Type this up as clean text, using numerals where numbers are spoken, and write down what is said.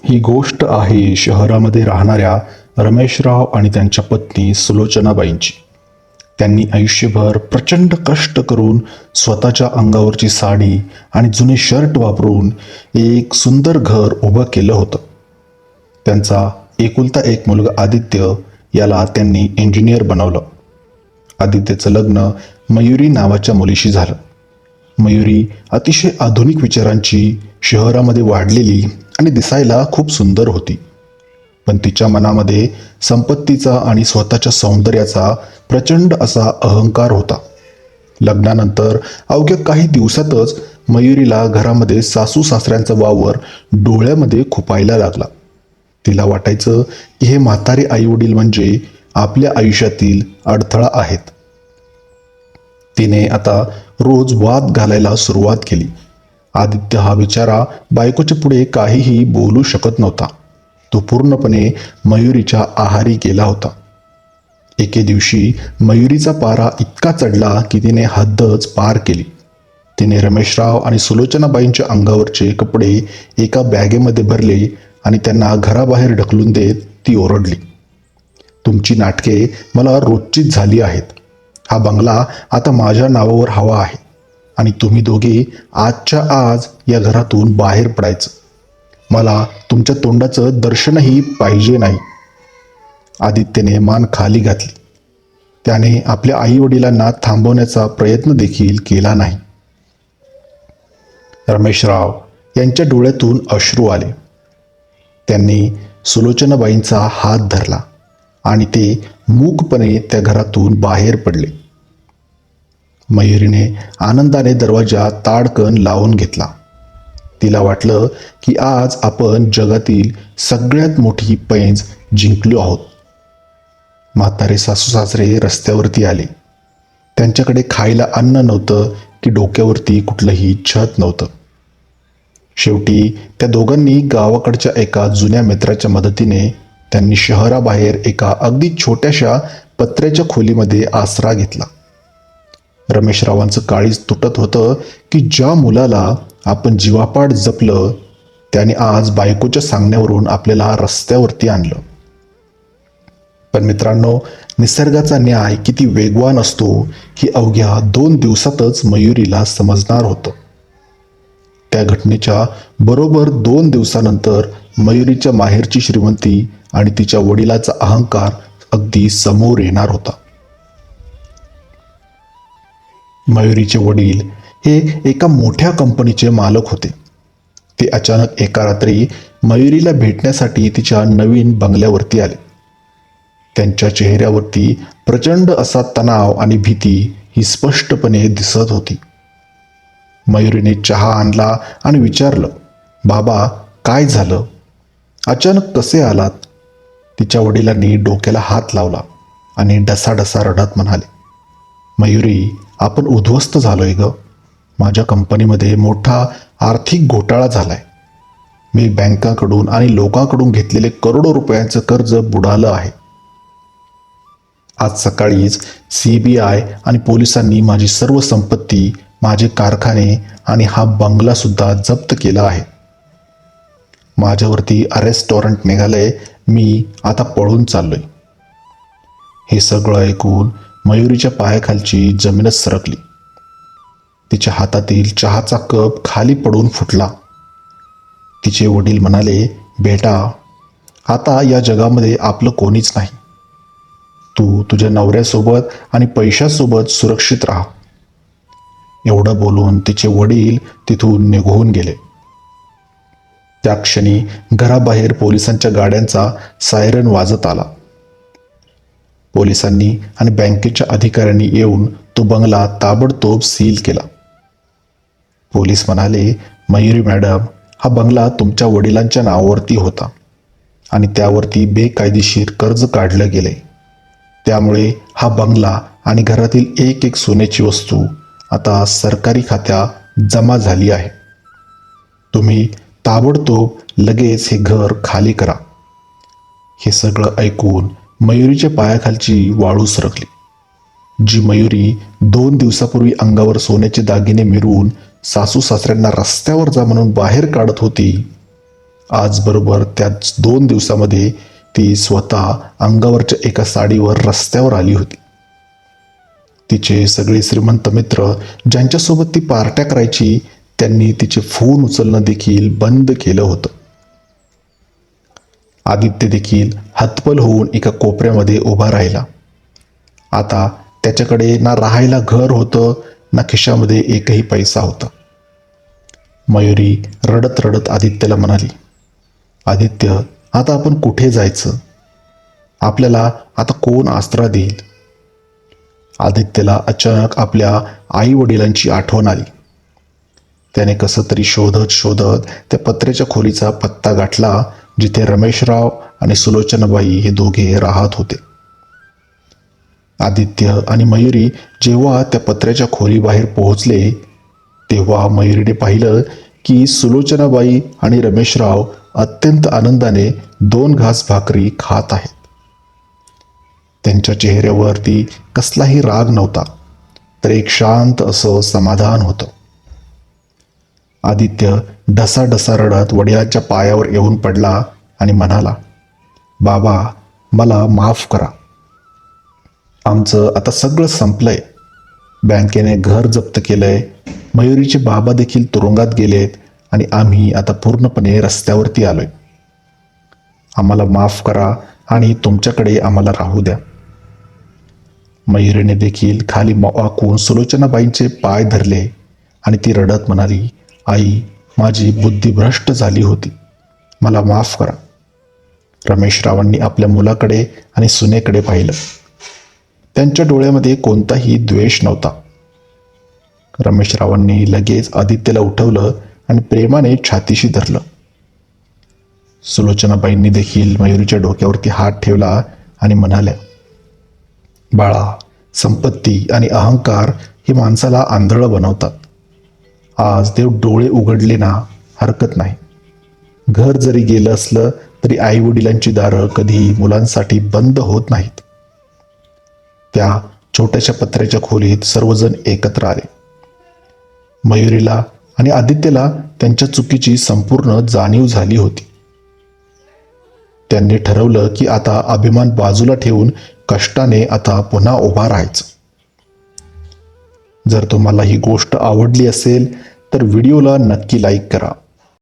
ही गोष्ट आहे शहरामध्ये राहणाऱ्या रमेशराव आणि त्यांच्या पत्नी सुलोचनाबाईंची. त्यांनी आयुष्यभर प्रचंड कष्ट करून स्वतःच्या अंगावरची साडी आणि जुने शर्ट वापरून एक सुंदर घर उभं केलं होतं. त्यांचा एकुलता एक मुलगा आदित्य याला त्यांनी इंजिनियर बनवलं. आदित्यचं लग्न मयुरी नावाच्या मुलीशी झालं. मयुरी अतिशय आधुनिक विचारांची, शहरामध्ये वाढलेली आणि दिसायला खूप सुंदर होती. पण तिच्या मनामध्ये संपत्तीचा आणि स्वतःच्या सौंदर्याचा प्रचंड असा अहंकार होता. लग्नानंतर अवघ्या काही दिवसातच मयुरीला घरामध्ये सासू सासऱ्यांचा वावर डोळ्यामध्ये खुपायला लागला. तिला वाटायचं की हे म्हातारे आईवडील म्हणजे आपल्या आयुष्यातील अडथळा आहेत. तिने आता रोज वाद घालायला सुरुवात केली. आदित्य हा बिचारा बायकोच्या पुढे काहीही बोलू शकत नव्हता. तो पूर्णपणे मयुरीच्या आहारी गेला होता. एके दिवशी मयुरीचा पारा इतका चढला की तिने हद्दच पार केली. तिने रमेशराव आणि सुलोचनाबाईंच्या अंगावरचे कपडे एका बॅगेमध्ये भरले आणि त्यांना घराबाहेर ढकलून देत ती ओरडली, तुमची नाटके मला रोजचीच झाली आहेत. हा बंगला आता माझ्या नावावर हवा आहे आणि तुम्ही दोघे आजच्या आज या घरातून बाहेर पडायचं. मला तुमच्या तोंडाचं दर्शनही पाहिजे नाही. आदित्यने मान खाली घातली. त्याने आपल्या आई वडिलांना थांबवण्याचा प्रयत्न देखील केला नाही. रमेशराव यांच्या डोळ्यातून अश्रू आले. त्यांनी सुलोचनाबाईंचा हात धरला आणि ते मूकपणे त्या घरातून बाहेर पडले. मयुरीने आनंदाने दरवाजा ताडकन लावून घेतला. तिला वाटलं की आज आपण जगातील सगळ्यात मोठी पैंज जिंकलो आहोत. म्हातारे सासू सासरे रस्त्यावरती आले. त्यांच्याकडे खायला अन्न नव्हतं की डोक्यावरती कुठलंही छत नव्हतं. शेवटी त्या दोघांनी गावाकडच्या एका जुन्या मित्राच्या मदतीने त्यांनी शहराबाहेर एका अगदी छोट्याशा पत्र्याच्या खोलीमध्ये आसरा घेतला. रमेशरावांचं काळीज तुटत होतं की ज्या मुलाला आपण जीवापाड जपलं त्याने आज बायकोच्या सांगण्यावरून आपल्याला रस्त्यावरती आणलं. पण मित्रांनो, निसर्गाचा न्याय किती वेगवान असतो ही अवघ्या 2 दिवसातच मयुरीला समजणार होतं. त्या घटनेच्या बरोबर 2 दिवसानंतर मयुरीच्या माहेरची श्रीमंती आणि तिच्या वडिलाचा अहंकार अगदी समोर येणार होता. मयुरीचे वडील हे एका मोठ्या कंपनीचे मालक होते. ते अचानक एका रात्री मयुरीला भेटण्यासाठी तिच्या नवीन बंगल्यावरती आले. त्यांच्या चेहऱ्यावरती प्रचंड असा तणाव आणि भीती ही स्पष्टपणे दिसत होती. मयुरीने चहा आणला आणि विचारलं, बाबा काय झालं? अचानक कसे आलात? तिच्या वडिलांनी डोक्याला हात लावला आणि ढसाढसा रडत म्हणाले, मयुरी, आपण उद्ध्वस्त झालोय ग. माझ्या कंपनीमध्ये मोठा आर्थिक घोटाळा झालाय. मी बँकाकडून आणि लोकांकडून घेतलेले करोडो रुपयांचं कर्ज बुडालं आहे. आज सकाळीच CBI आणि पोलिसांनी माझी सर्व संपत्ती, माझे कारखाने आणि हा बंगला सुद्धा जप्त केला आहे. माझ्यावरती अरेस्ट वॉरंट निघालंय. मी आता पळून चाललोय. हे सगळं ऐकून मयुरीच्या पायाखालची जमीनच सरकली. तिच्या हातातील चहाचा कप खाली पडून फुटला. तिचे वडील म्हणाले, बेटा, आता या जगामध्ये आपलं कोणीच नाही. तू तुझ्या नवऱ्यासोबत आणि पैशासोबत सुरक्षित राहा. एवढं बोलून तिचे वडील तिथून निघून गेले. त्या क्षणी घराबाहेर पोलिसांच्या गाड्यांचा सायरन वाजत आला. पोलिसांनी आणि बँकेच्या अधिकाऱ्यांनी येऊन तो बंगला ताबडतोब सील केला. पोलीस म्हणाले, मयुरी मॅडम, हा बंगला तुमच्या वडिलांच्या नावावरती होता आणि त्यावरती बेकायदेशीर कर्ज काढलं गेले. त्यामुळे हा बंगला आणि घरातील एक एक सोन्याची वस्तू आता सरकारी खात्यात जमा झाली आहे. तुम्ही ताबडतोब लगेच हे घर खाली करा. हे सगळं ऐकून मयुरीच्या पायाखालची वाळू सरकली. जी मयुरी 2 दिवसापूर्वी अंगावर सोन्याचे दागिने मिरवून सासू सासऱ्यांना रस्त्यावर जा म्हणून बाहेर काढत होती, आज बरोबर त्याच 2 दिवसामध्ये ती स्वतः अंगावरच्या एका साडीवर रस्त्यावर आली होती. तिचे सगळे श्रीमंत मित्र ज्यांच्यासोबत ती पार्ट्या करायची त्यांनी तिचे फोन उचलणं देखील बंद केलं होतं. आदित्य देखील हतबल होऊन एका कोपऱ्यामध्ये उभा राहिला. आता त्याच्याकडे ना राहायला घर होतं ना खिशामध्ये एकही पैसा होता. मयुरी रडत रडत आदित्यला म्हणाली, आदित्य, आता आपण कुठे जायचं? आपल्याला आता कोण आसरा देईल? आदित्यला अचानक आपल्या आई वडिलांची आठवण आली. त्याने कसं तरी शोधत शोधत त्या पत्र्याच्या खोलीचा पत्ता गाठला जिथे रमेशराव आणि सुलोचनाबाई हे दोघे राहत होते. आदित्य आणि मयुरी जेव्हा त्या पत्र्याच्या खोलीबाहेर पोहोचले तेव्हा मयुरीने पाहिलं की सुलोचनाबाई आणि रमेशराव अत्यंत आनंदाने 2 घास भाकरी खात आहेत. त्यांच्या चेहऱ्यावरती कसलाही राग नव्हता, तर एक शांत असं समाधान होतं. आदित्य ढसाढसा रडत वडिलांच्या पायावर येऊन पडला आणि म्हणाला, बाबा, मला माफ करा. आमचं आता सगळं संपलंय. बँकेने घर जप्त केलंय, मयुरीचे बाबा देखील तुरुंगात गेलेत आणि आम्ही आता पूर्णपणे रस्त्यावरती आलोय. आम्हाला माफ करा आणि तुमच्याकडे आम्हाला राहू द्या. मयुरीने देखील खाली वाकून सुलोचनाबाईंचे पाय धरले आणि ती रडत म्हणाली, आई, माझी बुद्धी भ्रष्ट झाली होती. मला माफ करा. रमेशरावांनी आपल्या मुलाकडे आणि सुनेकडे पाहिलं. त्यांच्या डोळ्यामध्ये कोणताही द्वेष नव्हता. रमेशरावांनी लगेच आदित्यला उठवलं आणि प्रेमाने छातीशी धरलं. सुलोचनाबाईंनी देखील मयुरीच्या डोक्यावरती हात ठेवला आणि म्हणाल्या, बाळा, संपत्ती आणि अहंकार हे माणसाला आंधळं बनवतात. आज देव डोळे उघडले ना, हरकत नाही. घर जरी गेलं असलं तरी आई वडिलांची दारं कधी मुलांसाठी बंद होत नाहीत. त्या छोट्याशा पत्र्याच्या खोलीत सर्वजण एकत्र आले. मयुरीला आणि आदित्यला त्यांच्या चुकीची संपूर्ण जाणीव झाली होती. त्यांनी ठरवलं की आता अभिमान बाजूला ठेवून कष्टाने आता पुन्हा उभा राहायचं. जर तुम्हाला ही गोष्ट आवडली असेल तर व्हिडिओला नक्की लाईक करा.